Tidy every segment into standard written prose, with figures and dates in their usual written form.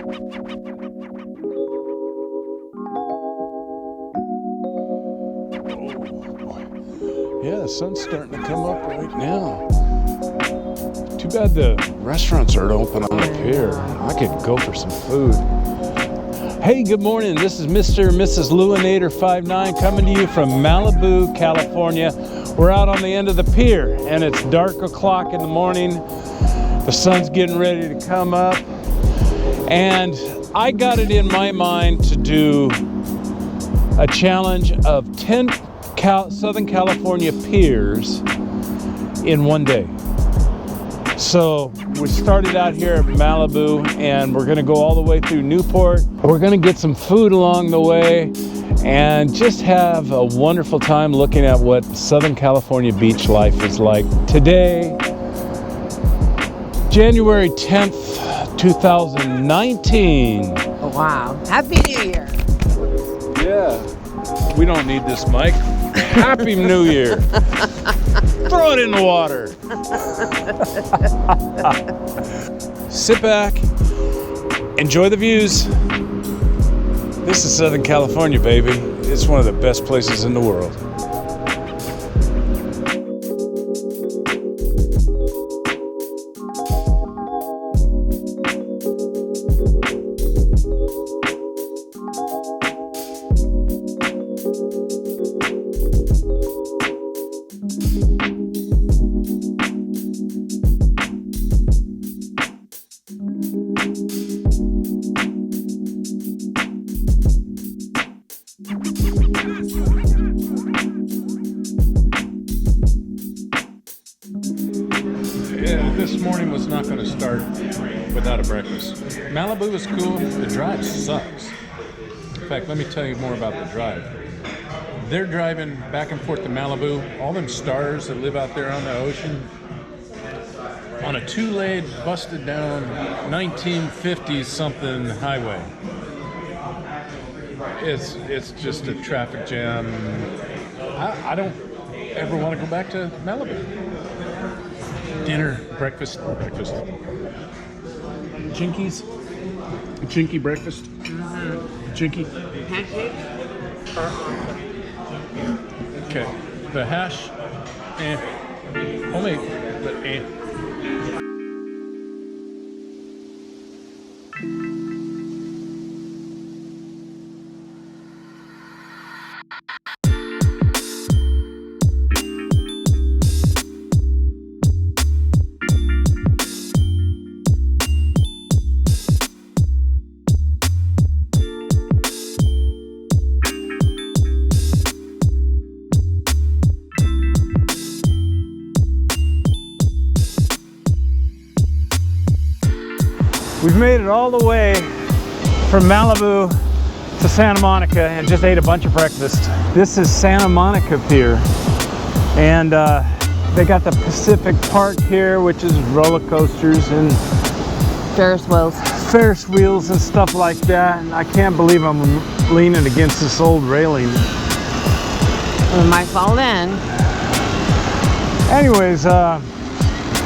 Yeah, the sun's starting to come up right now. Too bad the restaurants aren't open on the pier. I could go for some food. Hey, good morning. This is Mr. and Mrs. Luanator 59 coming to you from Malibu, California. We're out on the end of the pier and it's dark o'clock in the morning. The sun's getting ready to come up. And I got it in my mind to do a challenge of 10 Southern California piers in one day. So we started out here at Malibu and we're gonna go all the way through Newport. We're gonna get some food along the way and just have a wonderful time looking at what Southern California beach life is like. Today, January 10th, 2019. Oh, wow. Happy New Year. Yeah, we don't need this mic. Happy New Year. Throw it in the water. Sit back, enjoy the views. This is Southern California, baby. It's one of the best places in the world. Yeah, this morning was not going to start without a breakfast. Malibu is cool. The drive sucks. In fact, let me tell you more about the drive. They're driving back and forth to Malibu. All them stars that live out there on the ocean on a two-lane, busted down 1950s something highway. It's just a traffic jam. I don't ever want to go back to Malibu. Dinner, breakfast. Jinkies? Jinky breakfast? Jinky? Pancake or omelet? Okay. The hash, homemade, but we've made it all the way from Malibu to Santa Monica and just ate a bunch of breakfast. This is Santa Monica Pier, and they got the Pacific Park here, which is roller coasters and Ferris wheels and stuff like that. And I can't believe I'm leaning against this old railing. We might fall in. Anyways,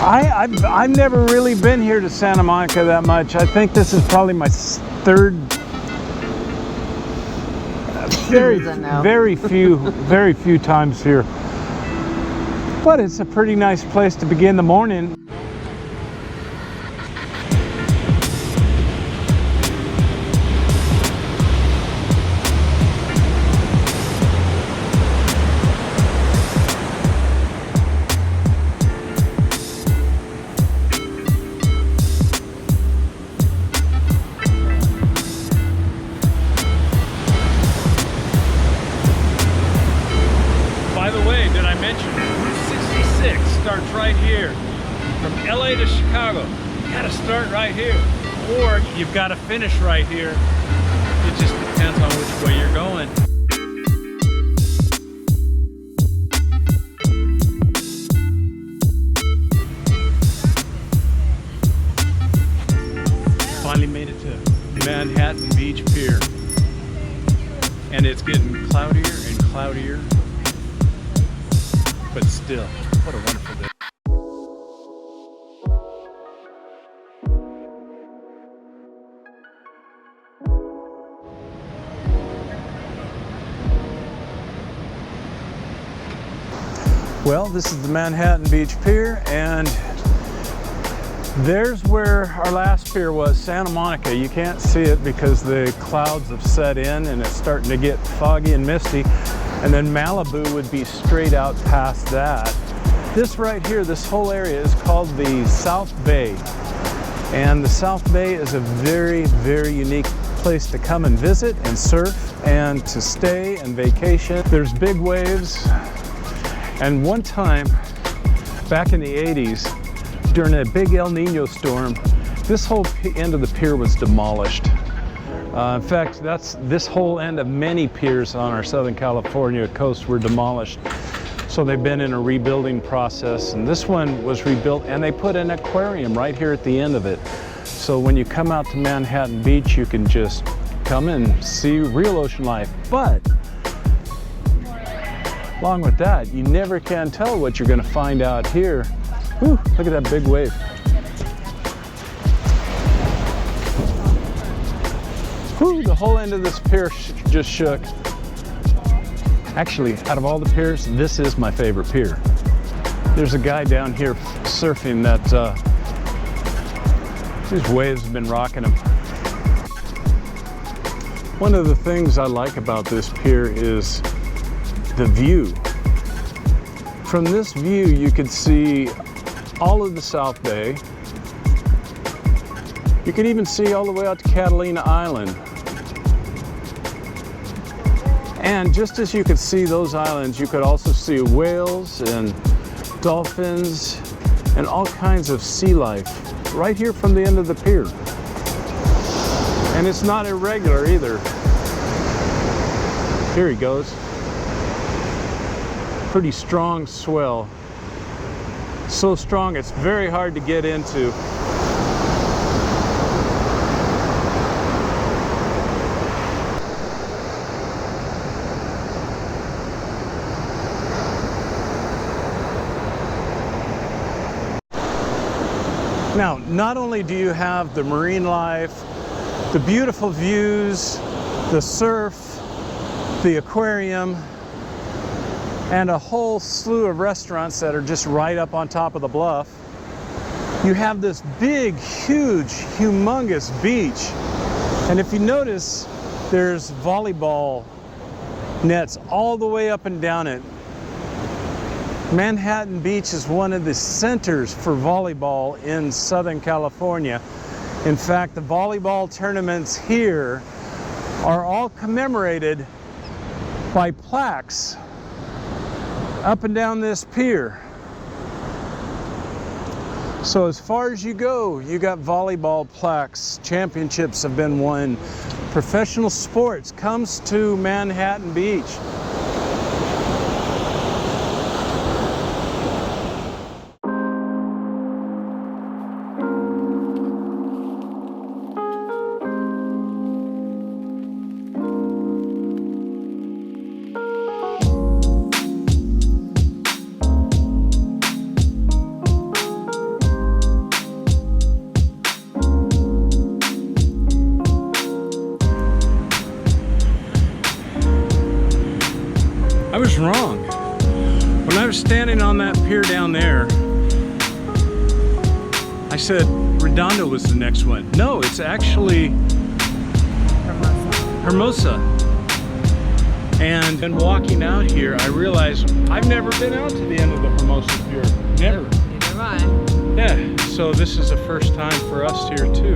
I've never really been here to Santa Monica that much. I think this is probably my third. Very few times here. But it's a pretty nice place to begin the morning. Starts right here from LA to Chicago. You gotta start right here, or you've got to finish right here. It just depends on which way you're going. Finally made it to Manhattan Beach Pier, and it's getting cloudier and cloudier, but still, what a wonderful day. Well, this is the Manhattan Beach Pier, and there's where our last pier was, Santa Monica. You can't see it because the clouds have set in and it's starting to get foggy and misty. And then Malibu would be straight out past that. This right here, this whole area is called the South Bay. And the South Bay is a very, very unique place to come and visit and surf and to stay and vacation. There's big waves. And one time, back in the 80s, during a big El Nino storm, this whole end of the pier was demolished. In fact, this whole end of many piers on our Southern California coast were demolished. So they've been in a rebuilding process, and this one was rebuilt, and they put an aquarium right here at the end of it. So when you come out to Manhattan Beach, you can just come and see real ocean life. But along with that, you never can tell what you're going to find out here. Whew, look at that big wave. Whew, the whole end of this pier just shook. Actually, out of all the piers, this is my favorite pier. There's a guy down here surfing that, these waves have been rocking him. One of the things I like about this pier is the view. From this view, you can see all of the South Bay. You can even see all the way out to Catalina Island. And just as you could see those islands, you could also see whales and dolphins and all kinds of sea life right here from the end of the pier. And it's not irregular either. Here he goes. Pretty strong swell. So strong it's very hard to get into. Now, not only do you have the marine life, the beautiful views, the surf, the aquarium, and a whole slew of restaurants that are just right up on top of the bluff. You have this big, huge, humongous beach. And if you notice, there's volleyball nets all the way up and down it. Manhattan Beach is one of the centers for volleyball in Southern California. In fact, the volleyball tournaments here are all commemorated by plaques up and down this pier. So as far as you go, you got volleyball plaques, championships have been won, professional sports comes to Manhattan Beach. I was wrong. When I was standing on that pier down there, I said Redondo was the next one. No, it's actually Hermosa. And then walking out here, I realized I've never been out to the end of the Hermosa Pier. Never. Neither have I. Yeah, so this is the first time for us here too.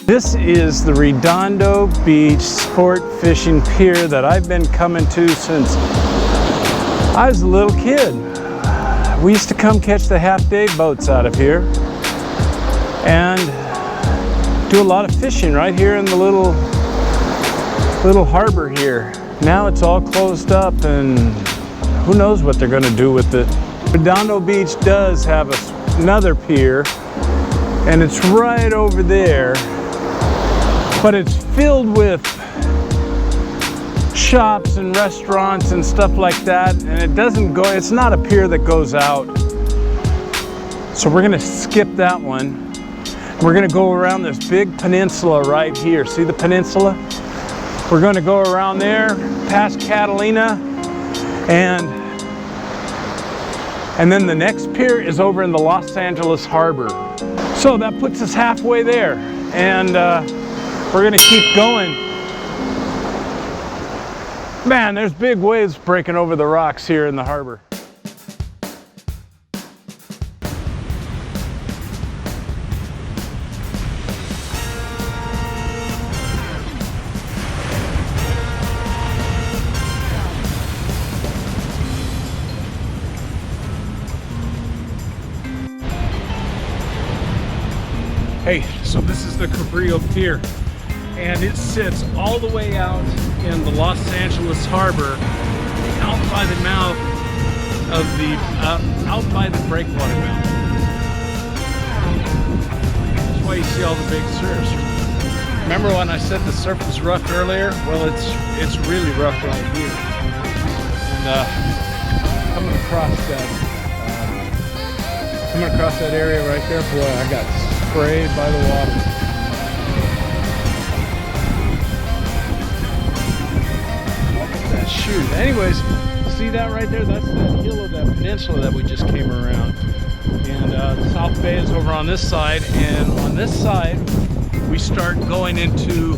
This is the Redondo Beach Sport Fishing Pier that I've been coming to since I was a little kid. We used to come catch the half-day boats out of here and do a lot of fishing right here in the little harbor here. Now it's all closed up and who knows what they're going to do with it. Redondo Beach does have another pier and it's right over there. But it's filled with shops and restaurants and stuff like that, and it's not a pier that goes out. So we're gonna skip that one. We're gonna go around this big peninsula right here. See the peninsula? We're gonna go around there, past Catalina, and then the next pier is over in the Los Angeles Harbor. So that puts us halfway there, and we're gonna keep going. Man, there's big waves breaking over the rocks here in the harbor. Hey, so this is the Cabrillo Pier, and it sits all the way out in the Los Angeles Harbor, out by the mouth of the, out by the breakwater mountain. That's why you see all the big surfs. Remember when I said the surf was rough earlier? Well, it's really rough right here. And coming across that area right there, boy, I got sprayed by the water. Shoot. Anyways, see that right there? That's the hill of that peninsula that we just came around. And the South Bay is over on this side. And on this side, we start going into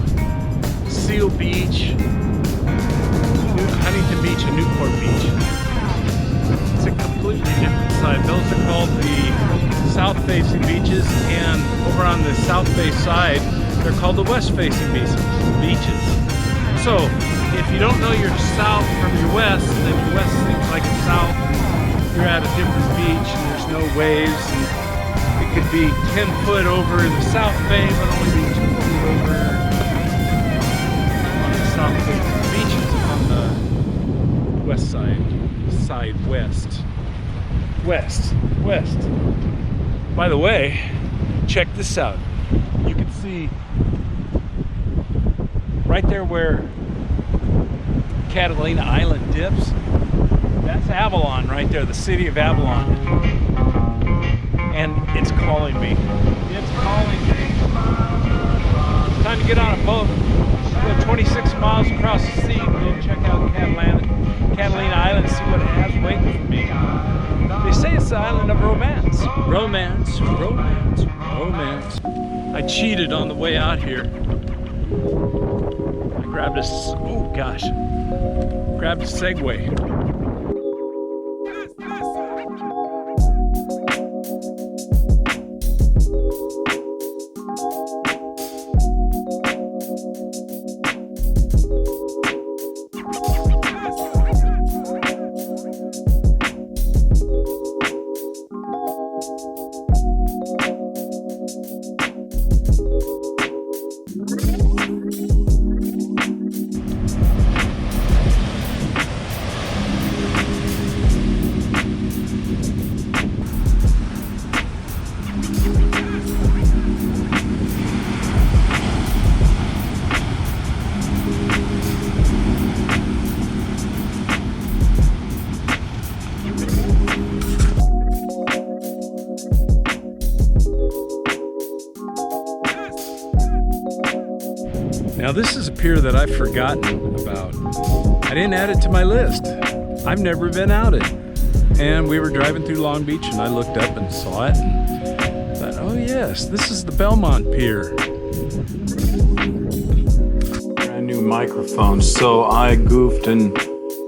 Seal Beach, Huntington Beach, and Newport Beach. It's a completely different side. Those are called the south-facing beaches, and over on the South Bay side, they're called the west-facing beaches. So, if you don't know your south from your west, then your west seems like the south. You're at a different beach, and there's no waves. And it could be 10 foot over in the South Bay, but only be 2 feet over on the south-facing beaches on the west side. West. By the way, check this out. You can see right there where Catalina Island dips. That's Avalon right there, the city of Avalon. And it's calling me. It's calling me. Time to get on a boat. Go 26 miles across the sea and go check out Catalina Island and see what it has waiting for me. They say it's the island of romance. Romance. I cheated on the way out here. I grabbed a Segway. Now this is a pier that I've forgotten about. I didn't add it to my list. I've never been out it. And we were driving through Long Beach and I looked up and saw it and thought, oh yes, this is the Belmont Pier. Brand new microphone, so I goofed and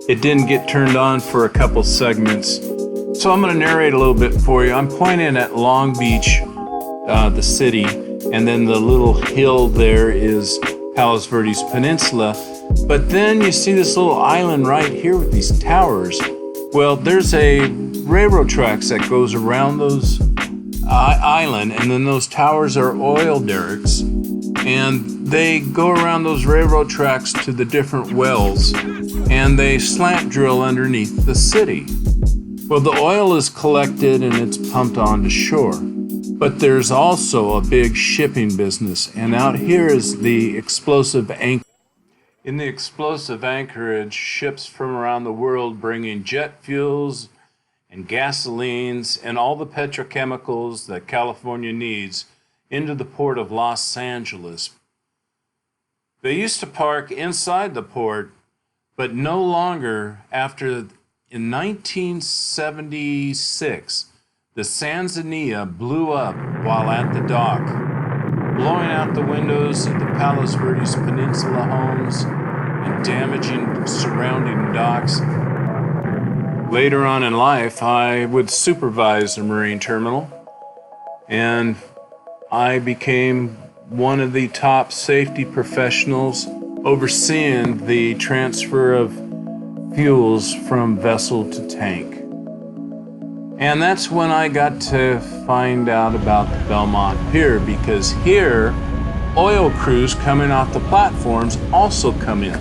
it didn't get turned on for a couple segments. So I'm gonna narrate a little bit for you. I'm pointing at Long Beach, the city, and then the little hill there is Palos Verdes Peninsula, but then you see this little island right here with these towers. Well, there's a railroad tracks that goes around those island, and then those towers are oil derricks, and they go around those railroad tracks to the different wells, and they slant drill underneath the city. Well, the oil is collected and it's pumped onto shore. But there's also a big shipping business, and out here is the explosive anchor. In the explosive anchorage, ships from around the world bringing jet fuels and gasolines and all the petrochemicals that California needs into the port of Los Angeles. They used to park inside the port, but no longer after. In 1976, the Sanzania blew up while at the dock, blowing out the windows of the Palos Verdes Peninsula homes and damaging surrounding docks. Later on in life, I would supervise a marine terminal, and I became one of the top safety professionals overseeing the transfer of fuels from vessel to tank. And that's when I got to find out about the Belmont Pier, because here, oil crews coming off the platforms also come in.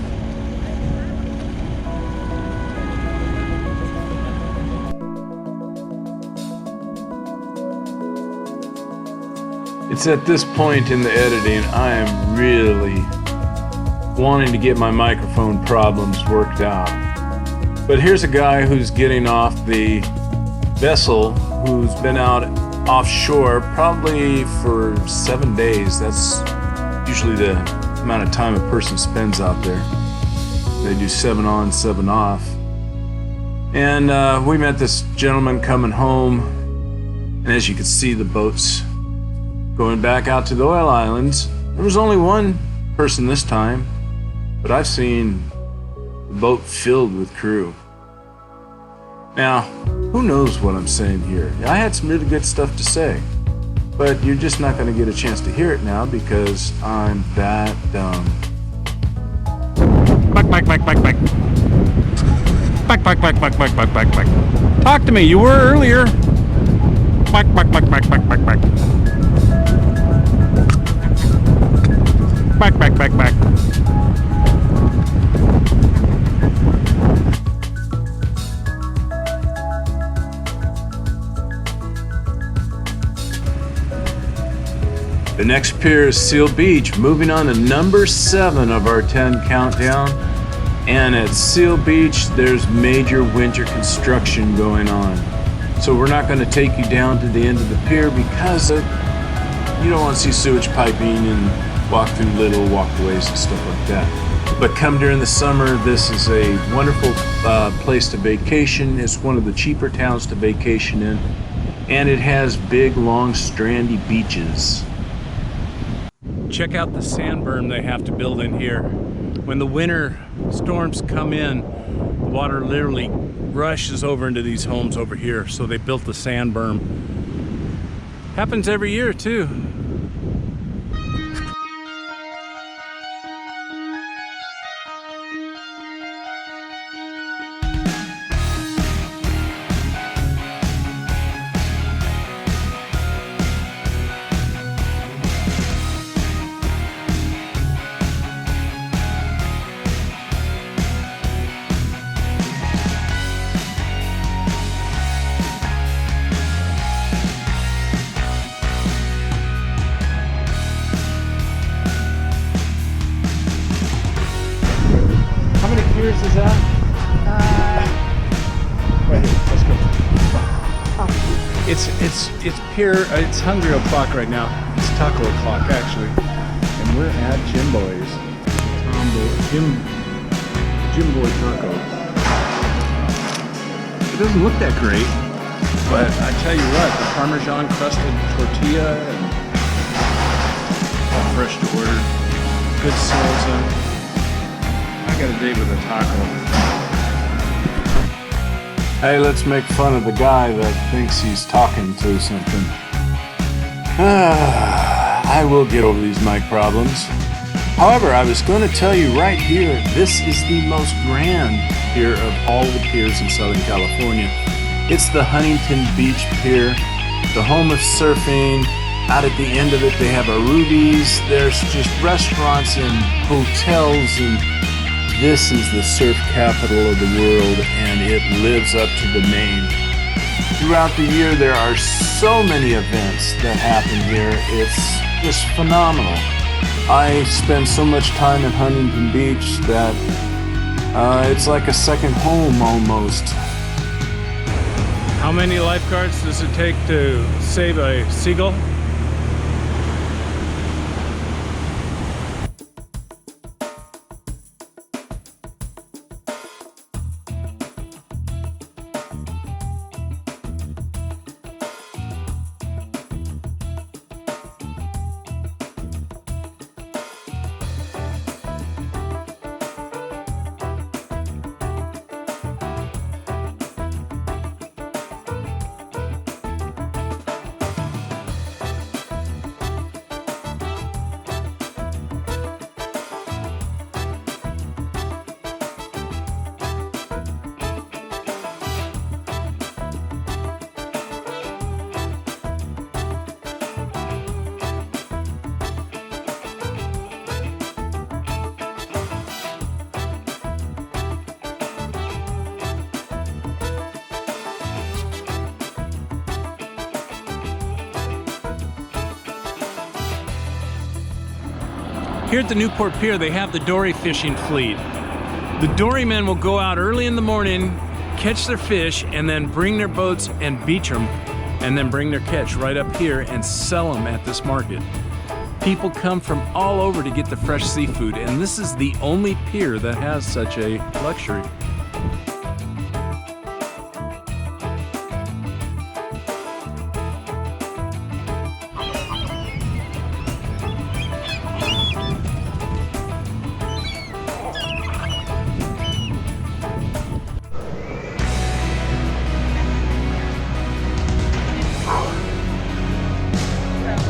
It's at this point in the editing I am really wanting to get my microphone problems worked out. But here's a guy who's getting off the vessel, who's been out offshore probably for 7 days. That's usually the amount of time a person spends out there. They do 7 on, 7 off. And we met this gentleman coming home, and as you can see, the boat's going back out to the oil islands. There was only one person this time, but I've seen the boat filled with crew. Now, who knows what I'm saying here? I had some really good stuff to say, but you're just not going to get a chance to hear it now because I'm that dumb. Back. Talk to me, you were earlier. Back. Back. The next pier is Seal Beach, moving on to number 7 of our 10 countdown. And at Seal Beach, there's major winter construction going on. So we're not going to take you down to the end of the pier because you don't want to see sewage piping and walk through little walkways and stuff like that. But come during the summer, this is a wonderful place to vacation. It's one of the cheaper towns to vacation in, and it has big, long, strandy beaches. Check out the sand berm they have to build in here. When the winter storms come in, the water literally rushes over into these homes over here. So they built the sand berm. Happens every year too. Piers is that? Right here, let's go. It's Pier. It's hungry o'clock right now. It's taco o'clock actually, and we're at Jim Boy's. Jim Boy Taco. It doesn't look that great, but I tell you what, the Parmesan crusted tortilla and all fresh to order, good salsa. I got a date with a taco. Hey, let's make fun of the guy that thinks he's talking to something. I will get over these mic problems. However, I was going to tell you right here, this is the most grand pier of all the piers in Southern California. It's the Huntington Beach Pier, the home of surfing. Out at the end of it, they have a Ruby's. There's just restaurants and hotels, and this is the surf capital of the world, and it lives up to the name. Throughout the year, there are so many events that happen here. It's just phenomenal. I spend so much time in Huntington Beach that it's like a second home almost. How many lifeguards does it take to save a seagull? Here at the Newport Pier, they have the dory fishing fleet. The dorymen will go out early in the morning, catch their fish, and then bring their boats and beach them, and then bring their catch right up here and sell them at this market. People come from all over to get the fresh seafood, and this is the only pier that has such a luxury.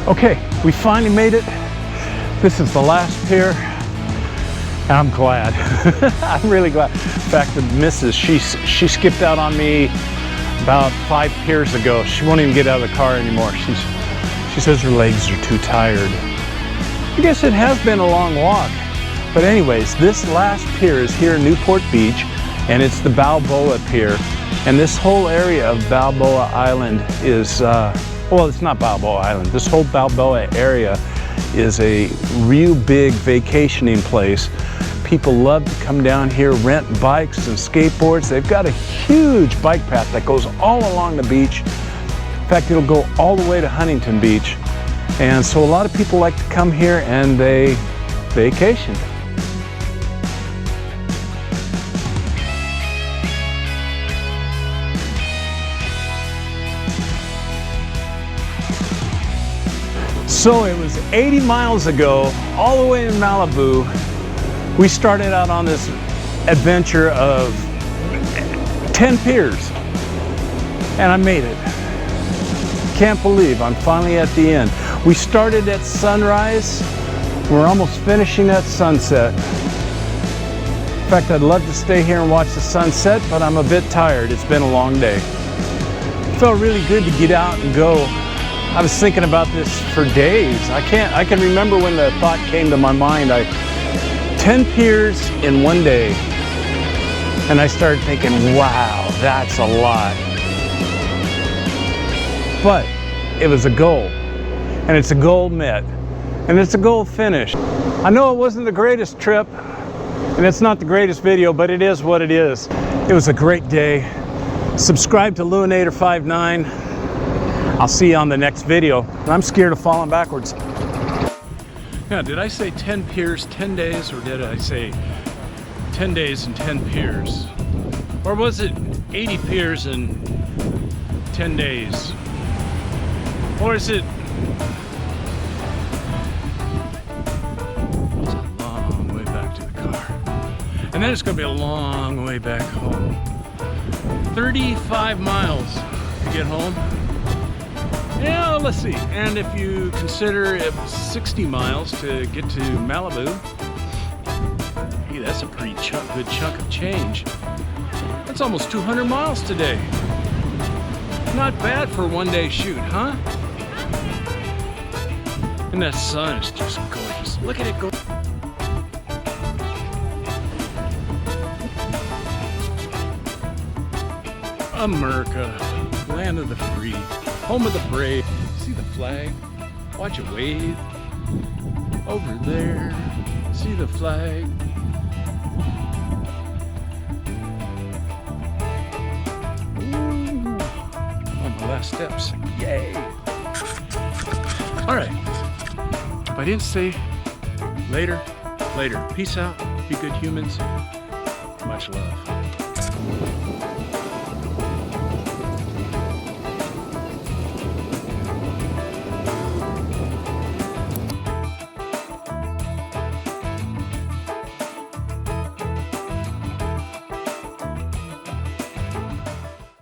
Okay, we finally made it. This is the last pier. I'm glad. I'm really glad. In fact, the missus, she skipped out on me about 5 piers ago. She won't even get out of the car anymore. She says her legs are too tired. I guess it has been a long walk. But anyways, this last pier is here in Newport Beach, and it's the Balboa Pier. And this whole area of Balboa Island is, well, it's not Balboa Island. This whole Balboa area is a real big vacationing place. People love to come down here, rent bikes and skateboards. They've got a huge bike path that goes all along the beach. In fact, it'll go all the way to Huntington Beach. And so a lot of people like to come here and they vacation. So it was 80 miles ago, all the way in Malibu, we started out on this adventure of 10 piers, and I made it. Can't believe I'm finally at the end. We started at sunrise, we're almost finishing at sunset. In fact, I'd love to stay here and watch the sunset, but I'm a bit tired. It's been a long day. It felt really good to get out and go. I was thinking about this for days. I can remember when the thought came to my mind. 10 piers in one day. And I started thinking, wow, that's a lot. But it was a goal. And it's a goal met. And it's a goal finished. I know it wasn't the greatest trip, and it's not the greatest video, but it is what it is. It was a great day. Subscribe to Luinator59. I'll see you on the next video. I'm scared of falling backwards. Now, did I say 10 piers, 10 days, or did I say 10 days and 10 piers? Or was it 80 piers and 10 days? Or is it... It's a long way back to the car. And then it's going to be a long way back home. 35 miles to get home. Yeah, let's see. And if you consider it 60 miles to get to Malibu, hey, that's a pretty good chunk of change. That's almost 200 miles today. Not bad for a one-day shoot, huh? And that sun is just gorgeous. Look at it go. America, land of the free. Home of the brave. See the flag? Watch it wave. Over there, see the flag. Ooh, on the last steps, yay. All right, if I didn't say later, later. Peace out, be good humans, much love.